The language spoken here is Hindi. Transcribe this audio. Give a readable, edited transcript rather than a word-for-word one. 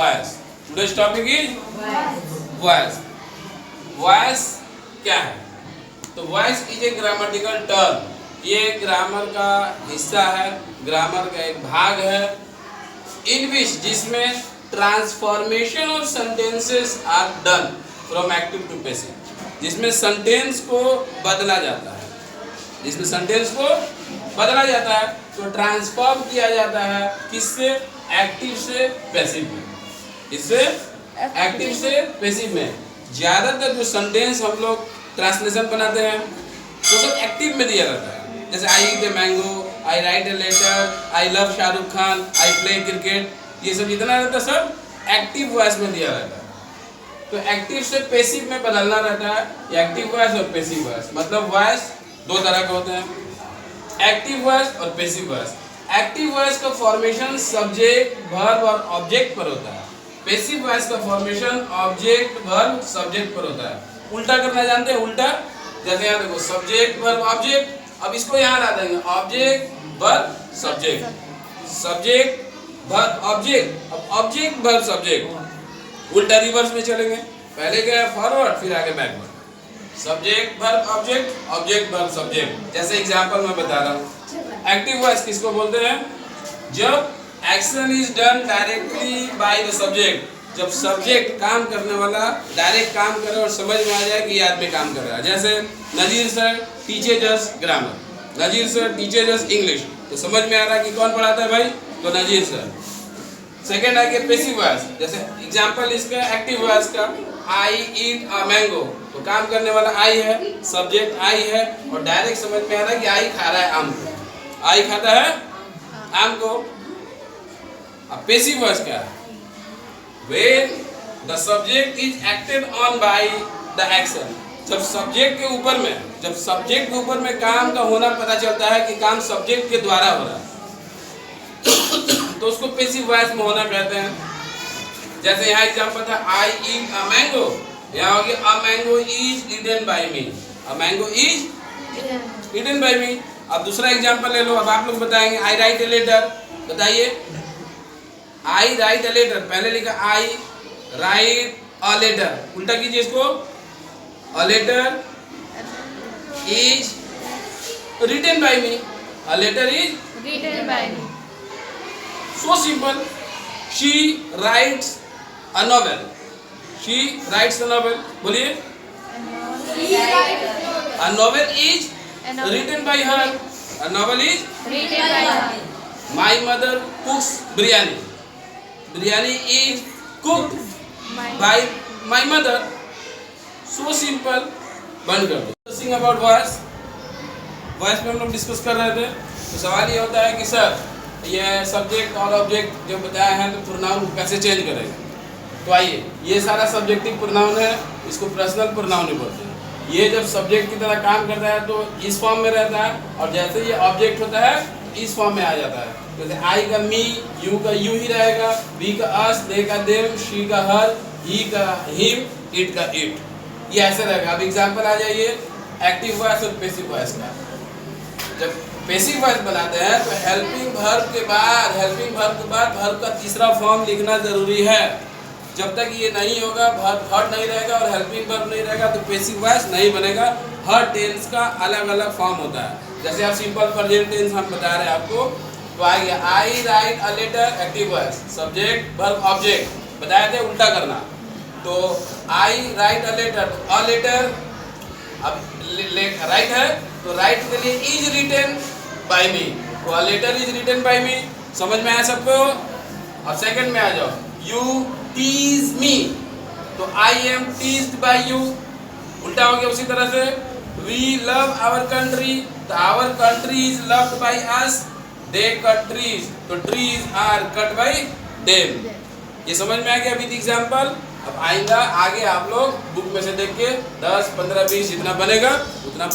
Voice. Today's topic is voice. Voice क्या है? तो voice is a grammatical term. ये ग्रामर का हिस्सा है, ग्रामर का एक भाग है, इन विच जिसमें transformation of sentences are done from active to passive, जिसमें सेंटेंस को बदला जाता है, जिसमें सेंटेंस को बदला जाता है तो ट्रांसफॉर्म किया जाता है किससे? एक्टिव से पैसिव में। इससे एक्टिव से पैसिव में। ज़्यादातर जो सेंटेंस हम लोग ट्रांसलेशन बनाते हैं वो सब एक्टिव में दिया रहता है। जैसे I eat a mango, I write a letter, I love Shahrukh Khan, I play cricket, ये सब जितना रहता है सब एक्टिव वॉइस में दिया रहता है। तो एक्टिव से पैसिव में बदलना रहता है। एक्टिव वॉइस और पैसिव वॉइस, मतलब वॉइस दो तरह के होते हैं, एक्टिव वॉइस और पैसिव वॉइस। एक्टिव वॉइस का फॉर्मेशन सब्जेक्ट, वर्ब और ऑब्जेक्ट पर होता है। पैसिव वॉइस का फॉर्मेशन ऑब्जेक्ट, वर्ब, सब्जेक्ट पर होता है। उल्टा करना जानते हैं? उल्टा, जैसे यहाँ देखो सब्जेक्ट, वर्ब, ऑब्जेक्ट। अब इसको यहाँ ला देंगे object, verb, subject, subject, verb, object. अब ऑब्जेक्ट, वर्ब, सब्जेक्ट उल्टा रिवर्स में चलेंगे। पहले गए फॉरवर्ड, फिर आगे backward. Subject, verb, object, object, verb, subject. जैसे एग्जांपल मैं बता रहा हूँ। एक्टिव वॉइस किसको बोलते हैं? जब action is done directly by the subject, जब सब्जेक्ट काम करने वाला डायरेक्ट काम करे और समझ में आ जाए कि ये आदमी काम कर रहा है। जैसे नजीर सर टीचेज अस ग्रामर, नजीर सर टीचेज अस इंग्लिश, तो समझ में आ रहा है कि कौन पढ़ाता है भाई? तो नजीर सर। सेकेंड आ गया पैसिव वॉइस। जैसे एग्जांपल इसका एक्टिव वॉइस का, आई ईट अ मैंगो, तो काम करने वाला आई है, सब्जेक्ट आई है और डायरेक्ट समझ में आ रहा है कि आई खा रहा है आम को, आई खाता है आम को। अब पैसिव वॉइस क्या है? When the subject is acted on by the action, जब सब्जेक्ट के ऊपर में, जब सब्जेक्ट के ऊपर में काम का होना पता चलता है कि काम सब्जेक्ट के द्वारा हो रहा है तो उसको पैसिव वॉइस में होना कहते हैं। जैसे यहाँ एग्जांपल था आई ईट अ मैंगो, यहाँ हो गया a mango is eaten by me, a mango is eaten by me. अब दूसरा एग्जांपल ले लो, अब आप लोग बताएंगे आई राइट ए लेटर। बताइए, आई राइट अ लेटर, पहले लिखा आई राइट अ लेटर, उल्टा कीजिए इसको, a letter is written by me, a letter is Written by me. So simple. She writes a novel, she writes a novel, बोलिए। A novel is written by her, a novel is Written by her. My mother cooks biryani, biryani is cooked by my mother. So simple. बंद कर दो। डिस्कसिंग अबाउट वॉइस, वॉइस में हम लोग डिस्कस कर रहे थे। तो सवाल ये होता है कि सर ये सब्जेक्ट और ऑब्जेक्ट जो बताया है तो प्रोनाउन कैसे चेंज करेगा? तो आइए, ये सारा सब्जेक्टिव प्रोनाउन है, इसको पर्सनल प्रोनाउन ही बोलते हैं। ये जब सब्जेक्ट की तरह काम करता है तो इस फॉर्म में रहता है और जैसे ये ऑब्जेक्ट होता है इस फॉर्म में आ जाता है। जैसे आई का मी, यू का यू ही रहेगा, वी का अस, दे का देम, शी का हर, ही का हिम, इट का इट, ये ऐसे रहेगा। अब एग्जांपल आ जाइए एक्टिव वॉइस और पैसिव वॉइस का। जब पैसिव वॉइस बनाते हैं तो हेल्पिंग वर्ब के बाद, हेल्पिंग वर्ब के बाद वर्ब का तीसरा फॉर्म लिखना जरूरी है। जब तक ये नहीं होगा, वर्ब हर्ड नहीं रहेगा और हेल्पिंग वर्ब नहीं रहेगा तो पैसिव वॉइस नहीं बनेगा। हर टेंस का अलग अलग फॉर्म होता है। जैसे आप सिंपल प्रेजेंट टेंस हम बता रहे हैं आपको, तो आ गया I write a letter, active voice, subject, verb, object. बताए थे उल्टा करना, तो I write a letter, a letter अब राइट है तो राइट के लिए इज रिटन बाय मी, तो a letter is written by me. समझ में आया सबको? अब सेकंड में आ जाओ, यू टीज मी, तो I am teased by you, उल्टा हो गया उसी तरह से। वी लव आवर कंट्री, तो our country is loved by us. They cut trees, तो trees are cut by them. ये समझ में आ गया विद एग्जांपल? अब आइंदा आगे आप लोग बुक में से देख के 10, 15, 20 जितना बनेगा उतना